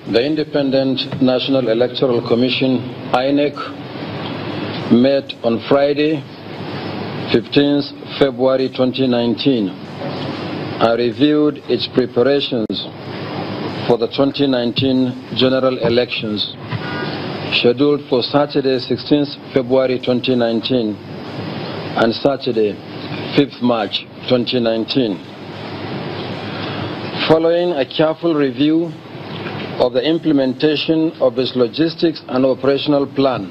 The Independent National Electoral Commission, INEC, met on Friday, 15th February 2019, and reviewed its preparations for the 2019 general elections, scheduled for Saturday, 16th February 2019, and Saturday, 5th March 2019. Following a careful review of the implementation of its logistics and operational plan,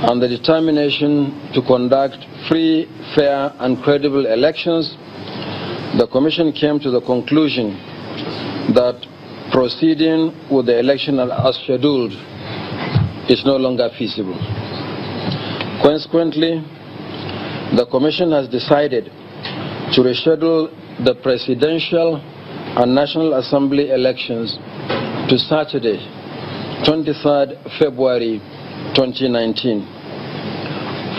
and the determination to conduct free, fair, and credible elections, the Commission came to the conclusion that proceeding with the election as scheduled is no longer feasible. Consequently, the Commission has decided to reschedule the Presidential and National Assembly elections to Saturday, 23rd February 2019.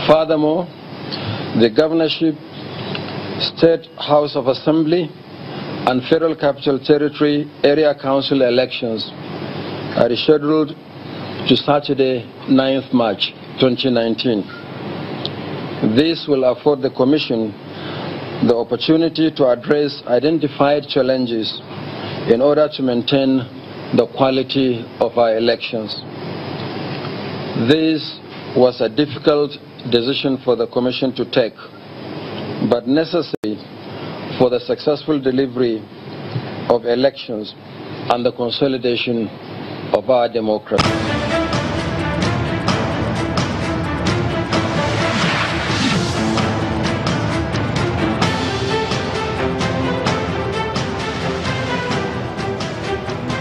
Furthermore, the Governorship, State House of Assembly, and Federal Capital Territory Area Council elections are rescheduled to Saturday, 9th March 2019. This will afford the Commission the opportunity to address identified challenges in order to maintain the quality of our elections. This was a difficult decision for the Commission to take, but necessary for the successful delivery of elections and the consolidation of our democracy.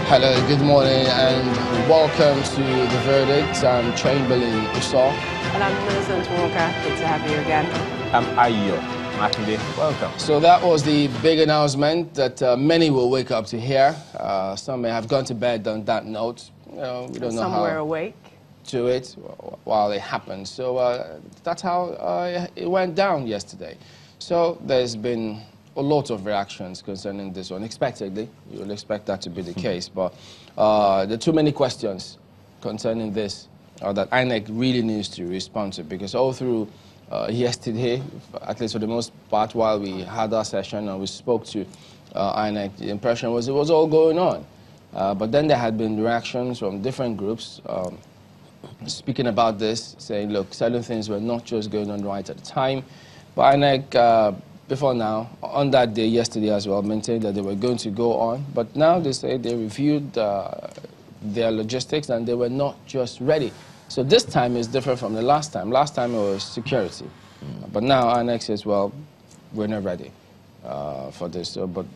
Hello, good morning and welcome to The Verdict. I'm Chamberlain Uso. And I'm Millicent Walker. Good to have you again. I'm Ayo Makinde. Welcome. So that was the big announcement that many will wake up to hear. Some may have gone to bed on that note. We don't know some how were awake to it while it happened. So that's how it went down yesterday. So there's been a lot of reactions concerning this one. Unexpectedly, you will expect that to be the case, but there are too many questions concerning this that INEC really needs to respond to, because all through yesterday, at least for the most part, while we had our session and we spoke to INEC, the impression was it was all going on. But then there had been reactions from different groups speaking about this, saying, look, certain things were not just going on right at the time, but INEC before now, on that day, yesterday as well, maintained that they were going to go on. But now they say they reviewed their logistics and they were not just ready. So this time is different from the last time. Last time it was security. But now INEC says, well, we're not ready for this. So, but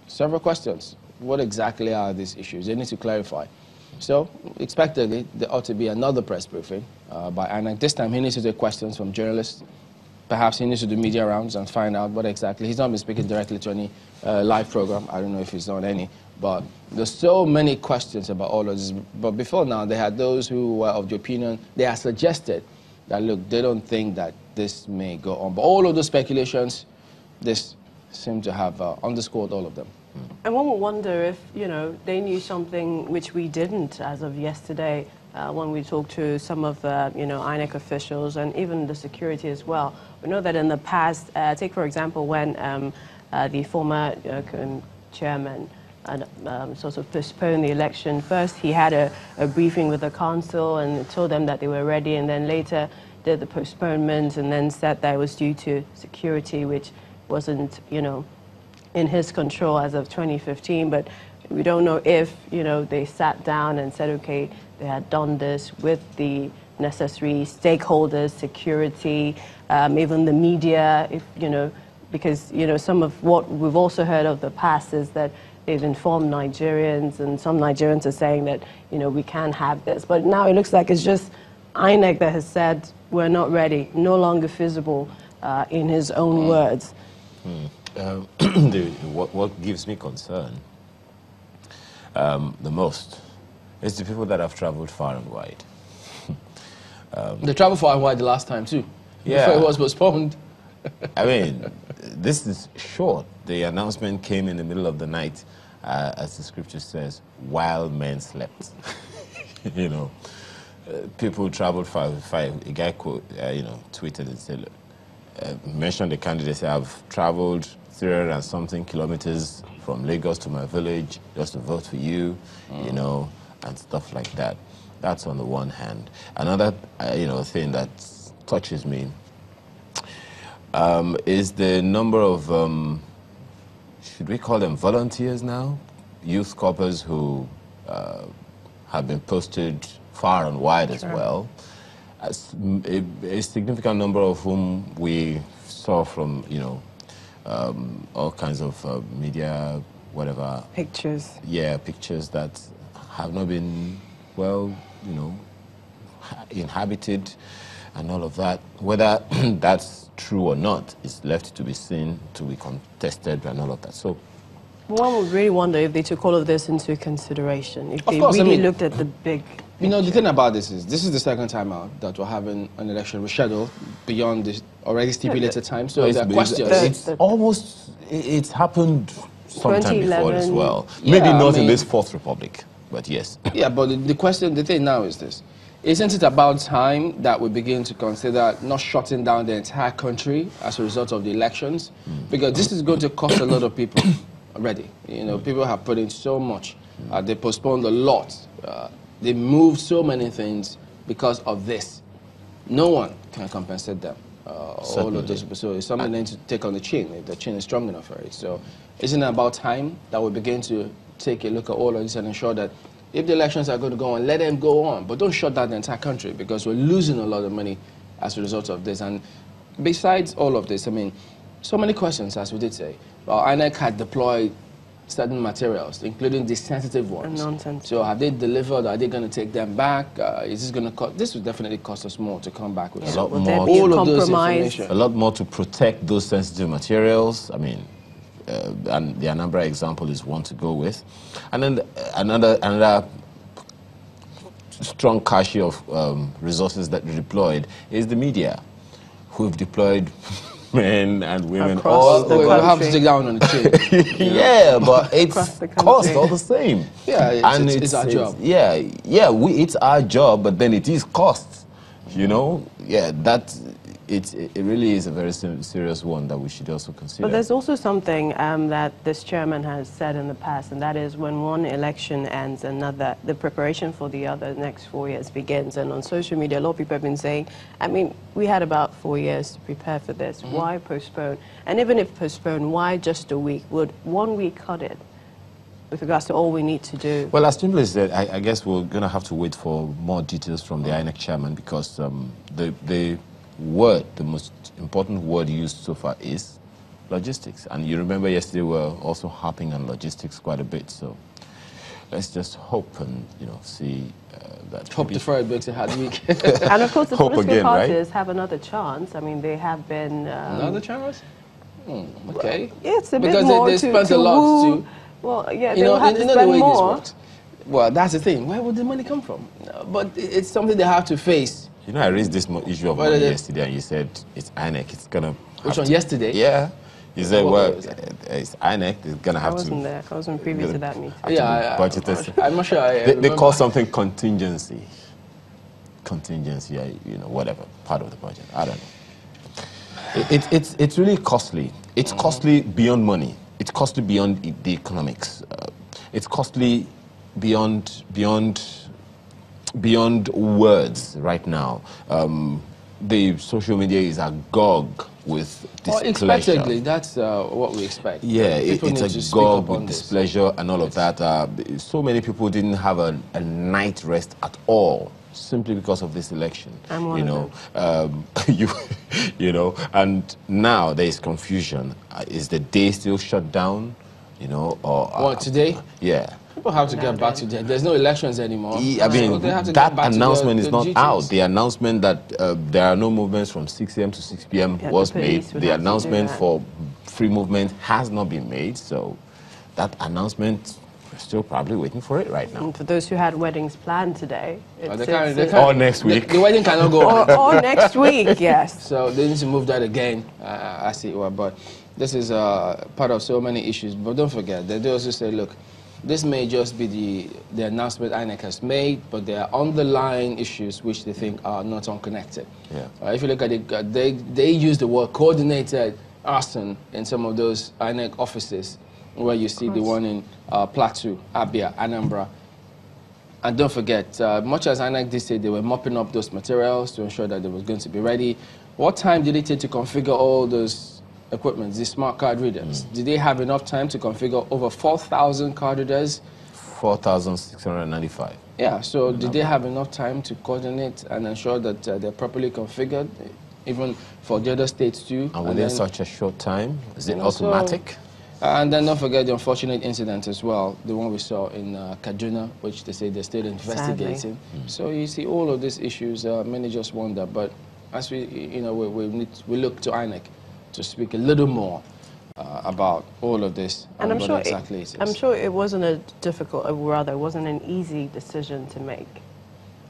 several questions. What exactly are these issues? They need to clarify. So expectedly, there ought to be another press briefing by INEC. This time he needs to take questions from journalists. Perhaps he needs to do media rounds and find out what exactly. He's not been speaking directly to any live program. I don't know if he's on any. But there's so many questions about all of this. But before now, they had those who were of the opinion, they had suggested that, look, they don't think that this may go on. But all of those speculations, this seemed to have underscored all of them. And one would wonder if, you know, they knew something which we didn't as of yesterday when we talked to some of the, you know, INEC officials and even the security as well. We know that in the past, take for example when the former chairman sort of postponed the election. First he had a briefing with the council and told them that they were ready, and then later did the postponement and then said that it was due to security, which wasn't, you know, in his control as of 2015. But we don't know if, you know, they sat down and said, okay, they had done this with the necessary stakeholders, security, even the media, if, you know, because, you know, some of what we've also heard of the past is that they've informed Nigerians, and some Nigerians are saying that, you know, we can't have this. But now it looks like it's just INEC that has said we're not ready, no longer feasible, in his own words. What gives me concern the most is the people that have traveled far and wide. They traveled far and wide the last time too, yeah. before it was postponed. I mean, this is short. The announcement came in the middle of the night, as the scripture says, while men slept. You know, people traveled far. A guy tweeted and said, look, mentioned the candidate, said, I've traveled 300 and something kilometers from Lagos to my village just to vote for you, you know, and stuff like that. That's on the one hand. Another, thing that touches me is the number of, should we call them volunteers now? Youth corpers who have been posted far and wide as well. A significant number of whom we saw from, all kinds of media, whatever. Pictures. Yeah, pictures that have not been, well, inhabited and all of that. Whether that's true or not is left to be seen, to be contested and all of that. So one would really wonder if they took all of this into consideration, if they course, really looked at the big picture. The thing about this is the second time out that we're having an election rescheduled beyond the already stipulated time. So there are questions. It's happened sometime before as 2011. well. Yeah, Maybe not in this Fourth Republic, but yes. Yeah, but the thing now is this. Isn't it about time that we begin to consider not shutting down the entire country as a result of the elections? Because this is going to cost a lot of people already. People have put in so much. They postponed a lot. They moved so many things because of this. No one can compensate them. All of this. So it's something they need to take on the chin, if the chin is strong enough for it. So isn't it about time that we begin to take a look at all of this and ensure that if the elections are going to go on, let them go on. But don't shut down the entire country, because we're losing a lot of money as a result of this. And besides all of this, so many questions, as we did say. Well, INEC had deployed certain materials, including the sensitive ones. Nonsense. So have they delivered? Are they going to take them back? Is this going to cost? This will definitely cost us more to come back with A lot Will more. there be a all of those compromise? information. A lot more to protect those sensitive materials. And the Anambra example is one to go with. And then another strong cache of resources that we deployed is the media, who've deployed men and women Across the We'll have to country. take down on the chin. Yeah, but Across it's the country. cost all the same. Yeah, it's our job. It's our job, but then it is cost. It really is a very serious one that we should also consider. But there's also something that this chairman has said in the past, and that is when one election ends, the preparation for the other next 4 years begins. And on social media, a lot of people have been saying, we had about 4 years to prepare for this. Why postpone? And even if postpone, why just a week? Would 1 week cut it with regards to all we need to do? Well, as simple as that, I guess we're going to have to wait for more details from the INEC chairman, because the most important word used so far is logistics. And you remember yesterday we were also harping on logistics quite a bit. So let's just hope and see that. Hope defer it makes a hard week. And of course, the Hope political again, right? parties have another chance. They have been... Another chance? Okay. Yeah, it's a bit Because more they to spent a lot woo. to... Well, yeah, You they will have to know the spend way this more. works. Well, that's the thing. Where would the money come from? But it's something they have to face. I raised this issue of What money is it? yesterday, and you said it's INEC. It's going to... Which one, yesterday? Yeah. You said, What well, was it? it's INEC. It's going to I have wasn't to... there. I wasn't privy to that meeting. Yeah, budgeted. I'm not sure. I They remember. call something contingency. Contingency, whatever, part of the budget. I don't know. It's really costly. It's costly beyond money. It's costly beyond the economics. It's costly beyond words right now. The social media is agog with displeasure. Expectedly, that's what we expect. Yeah, People need to it's speak agog up on with this. displeasure and all of that. So many people didn't have a night rest at all, simply because of this election. I'm one of them. And now there is confusion. Is the day still shut down? Or What, today? Yeah. People have to get back to that. There's no elections anymore. I mean, So they have to that get back to announcement their is not duties. out. The announcement that there are no movements from 6 a.m. to 6 p.m. Yeah, was the made. police would The have to do announcement that. for free movement has not been made. So that announcement, we're still probably waiting for it right now. And for those who had weddings planned today, they can't- they Or next week. The wedding cannot go on. or next week, yes. So they need to move that again. I see. Well, but this is part of so many issues. But don't forget, they do also say, look, this may just be the announcement INEC has made, but there are underlying issues which they think are not unconnected. Yeah. If you look at it, they use the word coordinated arson in some of those INEC offices, where you see the one in Plateau, Abia, Anambra. And don't forget, much as INEC did say they were mopping up those materials to ensure that they was going to be ready, what time did it take to configure all those equipment, these smart card readers? Did they have enough time to configure over 4,000 card readers? 4,695. Yeah, so did they have enough time to coordinate and ensure that they're properly configured, even for the other states too? And within such a short time? Is it automatic? And then don't forget the unfortunate incident as well, the one we saw in Kaduna, which they say they're still investigating. So you see all of these issues, many just wonder, but as we look to INEC to speak a little more about all of this and I'm sure exactly it is. I'm sure it wasn't a difficult, or rather, it wasn't an easy decision to make.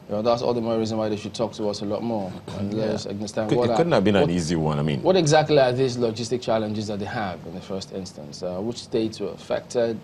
That's all the more reason why they should talk to us a lot more and let us understand It couldn't have been an easy one. I mean, what exactly are these logistic challenges that they have in the first instance? Which states were affected?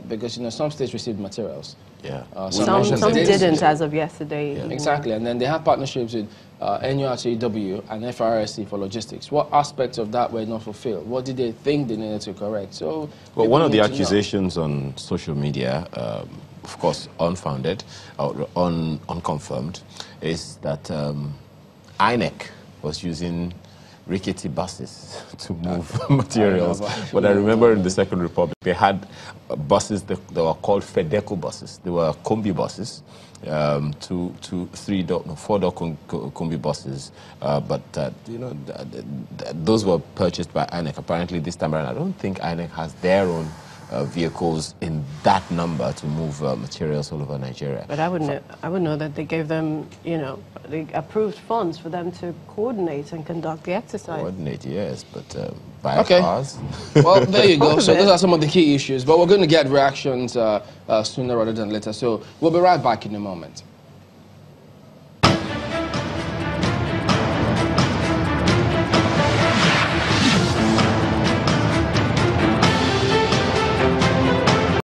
Because some states received materials. Yeah. Some didn't as of yesterday. Yeah. Exactly, and then they have partnerships with NURTW and FRSC for logistics. What aspects of that were not fulfilled? What did they think they needed to correct? So, well, one of the accusations on social media, of course unfounded, or unconfirmed, is that INEC was using rickety buses to move materials. But I remember in the Second Republic, they had buses that were called FEDECO buses. They were combi buses, 4-door combi buses. Those were purchased by INEC. Apparently this time around, I don't think INEC has their own vehicles in that number to move materials all over Nigeria. But I would know that they gave them, they approved funds for them to coordinate and conduct the exercise. Coordinate, yes, but by cars. Well, there you go. So those are some of the key issues. But we're going to get reactions sooner rather than later. So we'll be right back in a moment.